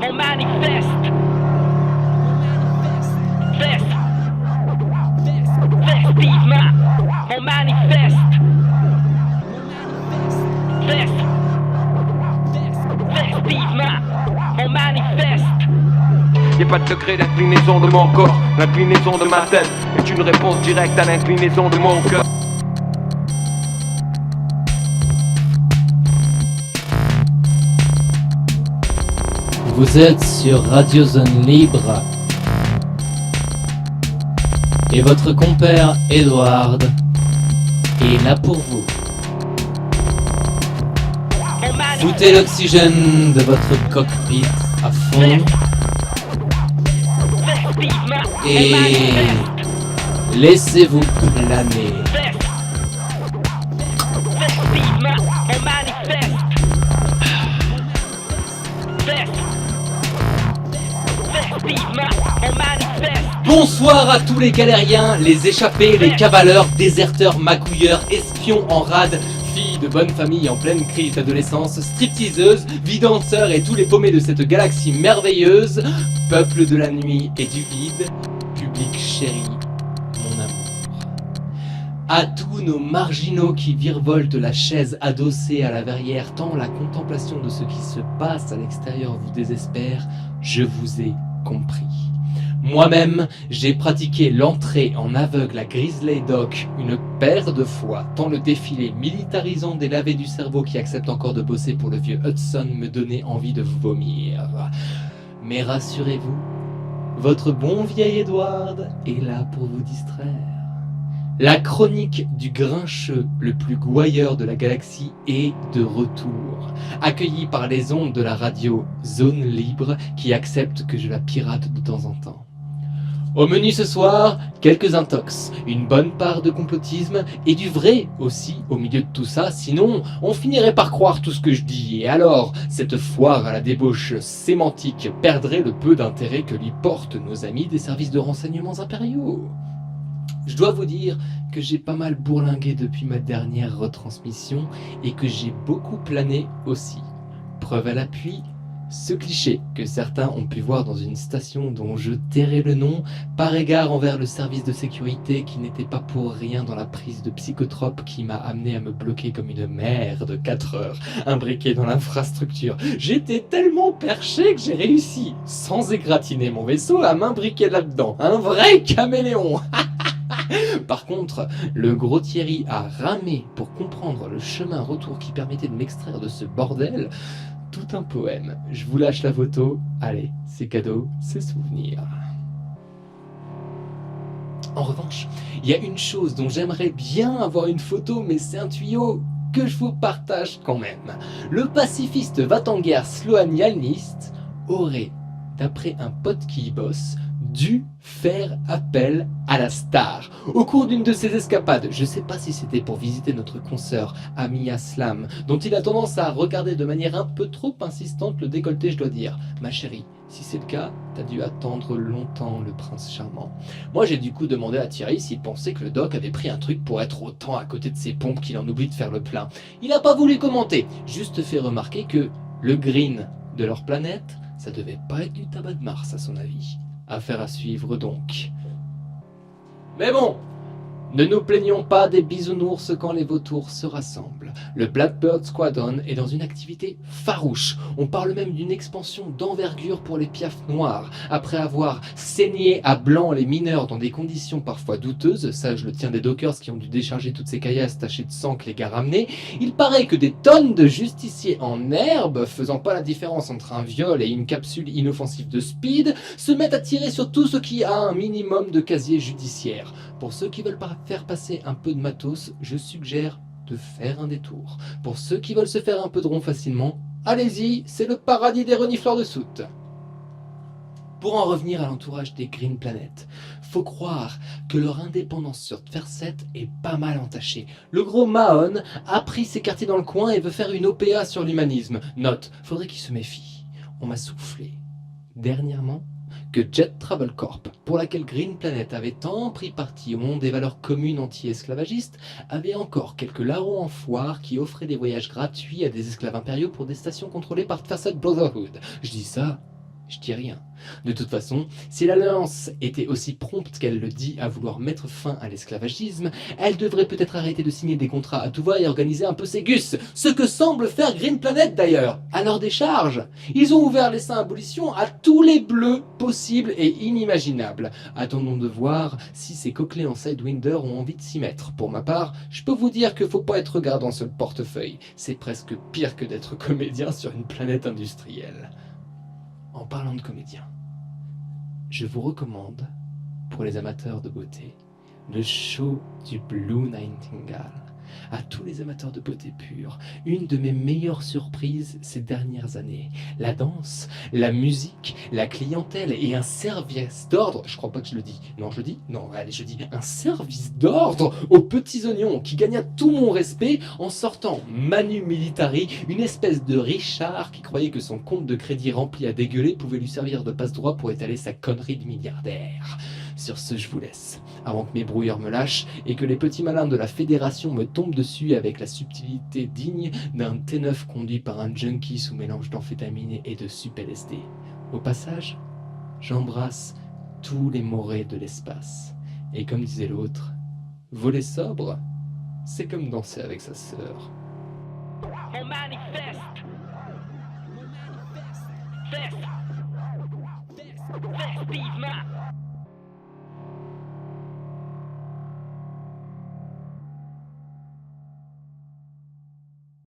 on manifeste. Festivement, on manifeste. Festivement, on manifeste. Y'a pas de degré d'inclinaison de mon corps, l'inclinaison de ma tête est une réponse directe à l'inclinaison de mon cœur. Vous êtes sur Radio Zone Libre et votre compère Edward est là pour vous. Foutez l'oxygène de votre cockpit à fond et laissez-vous planer. Bonsoir à tous les galériens, les échappés, les cavaleurs, déserteurs, magouilleurs, espions en rade, filles de bonne famille en pleine crise d'adolescence, stripteaseuses, vidanceurs et tous les paumés de cette galaxie merveilleuse, peuple de la nuit et du vide, public chéri, mon amour. À tous nos marginaux qui virevoltent la chaise adossée à la verrière tant la contemplation de ce qui se passe à l'extérieur vous désespère, je vous ai compris. Moi-même, j'ai pratiqué l'entrée en aveugle à Grizzly Dock une paire de fois, tant le défilé militarisant des lavés du cerveau qui acceptent encore de bosser pour le vieux Hudson me donnait envie de vomir. Mais rassurez-vous, votre bon vieil Edward est là pour vous distraire. La chronique du grincheux le plus gouailleur de la galaxie est de retour, accueilli par les ondes de la radio Zone Libre qui accepte que je la pirate de temps en temps. Au menu ce soir, quelques intox, une bonne part de complotisme et du vrai aussi au milieu de tout ça, sinon on finirait par croire tout ce que je dis. Et alors, cette foire à la débauche sémantique perdrait le peu d'intérêt que lui portent nos amis des services de renseignements impériaux. Je dois vous dire que j'ai pas mal bourlingué depuis ma dernière retransmission et que j'ai beaucoup plané aussi. Preuve à l'appui, ce cliché que certains ont pu voir dans une station dont je tairai le nom, par égard envers le service de sécurité qui n'était pas pour rien dans la prise de psychotropes qui m'a amené à me bloquer comme une mère de 4 heures, imbriquée dans l'infrastructure. J'étais tellement perché que j'ai réussi, sans égratigner mon vaisseau, à m'imbriquer là-dedans. Un vrai caméléon. Par contre, le gros Thierry a ramé pour comprendre le chemin retour qui permettait de m'extraire de ce bordel. Tout un poème. Je vous lâche la photo. Allez, c'est cadeau, c'est souvenir. En revanche, il y a une chose dont j'aimerais bien avoir une photo, mais c'est un tuyau que je vous partage quand même. Le pacifiste va-t-en-guerre Sloan Yalnist aurait, d'après un pote qui y bosse, dû faire appel à la star. Au cours d'une de ses escapades, je sais pas si c'était pour visiter notre consoeur Amia Slam, dont il a tendance à regarder de manière un peu trop insistante le décolleté, je dois dire. Ma chérie, si c'est le cas, t'as dû attendre longtemps le prince charmant. Moi j'ai du coup demandé à Thierry s'il pensait que le doc avait pris un truc pour être autant à côté de ses pompes qu'il en oublie de faire le plein. Il a pas voulu commenter, juste fait remarquer que le green de leur planète, ça devait pas être du tabac de Mars à son avis. Affaire à suivre donc. Mais bon, ne nous plaignons pas des bisounours quand les vautours se rassemblent. Le Blackbird Squadron est dans une activité farouche. On parle même d'une expansion d'envergure pour les piafs noirs. Après avoir saigné à blanc les mineurs dans des conditions parfois douteuses, ça je le tiens des dockers qui ont dû décharger toutes ces caillasses tachées de sang que les gars ramenaient, il paraît que des tonnes de justiciers en herbe, faisant pas la différence entre un viol et une capsule inoffensive de speed, se mettent à tirer sur tout ce qui a un minimum de casier judiciaire. Pour ceux qui veulent faire passer un peu de matos, je suggère de faire un détour. Pour ceux qui veulent se faire un peu de rond facilement, allez-y, c'est le paradis des renifleurs de soute. Pour en revenir à l'entourage des Green Planet, faut croire que leur indépendance sur Tverset est pas mal entachée. Le gros Mahon a pris ses quartiers dans le coin et veut faire une OPA sur l'humanisme. Note, faudrait qu'il se méfie. On m'a soufflé, dernièrement, que Jet Travel Corp, pour laquelle Green Planet avait tant pris parti au nom des valeurs communes anti-esclavagistes, avait encore quelques larrons en foire qui offraient des voyages gratuits à des esclaves impériaux pour des stations contrôlées par Tverset Brotherhood. Je dis ça Je dis rien. De toute façon, si l'Alliance était aussi prompte qu'elle le dit à vouloir mettre fin à l'esclavagisme, elle devrait peut-être arrêter de signer des contrats à tout va et organiser un peu ses gus. Ce que semble faire Green Planet d'ailleurs, à leur décharge. Ils ont ouvert les seins abolition à tous les bleus possibles et inimaginables. Attendons de voir si ces coquelets en Sidewinder ont envie de s'y mettre. Pour ma part, je peux vous dire que faut pas être regardant sur le portefeuille. C'est presque pire que d'être comédien sur une planète industrielle. En parlant de comédien, je vous recommande, pour les amateurs de beauté, le show du Blue Nightingale. À tous les amateurs de beauté pure, une de mes meilleures surprises ces dernières années. La danse, la musique, la clientèle et un service d'ordre, je crois pas que je le dis, non je le dis, non allez je dis, un service d'ordre aux petits oignons qui gagna tout mon respect en sortant Manu Militari, une espèce de Richard qui croyait que son compte de crédit rempli à dégueuler pouvait lui servir de passe-droit pour étaler sa connerie de milliardaire. Sur ce, je vous laisse, avant que mes brouilleurs me lâchent et que les petits malins de la fédération me tombent dessus avec la subtilité digne d'un T9 conduit par un junkie sous mélange d'amphétamine et de sup-LSD. Au passage, j'embrasse tous les morets de l'espace. Et comme disait l'autre, voler sobre, c'est comme danser avec sa sœur. On manifeste. Festivement.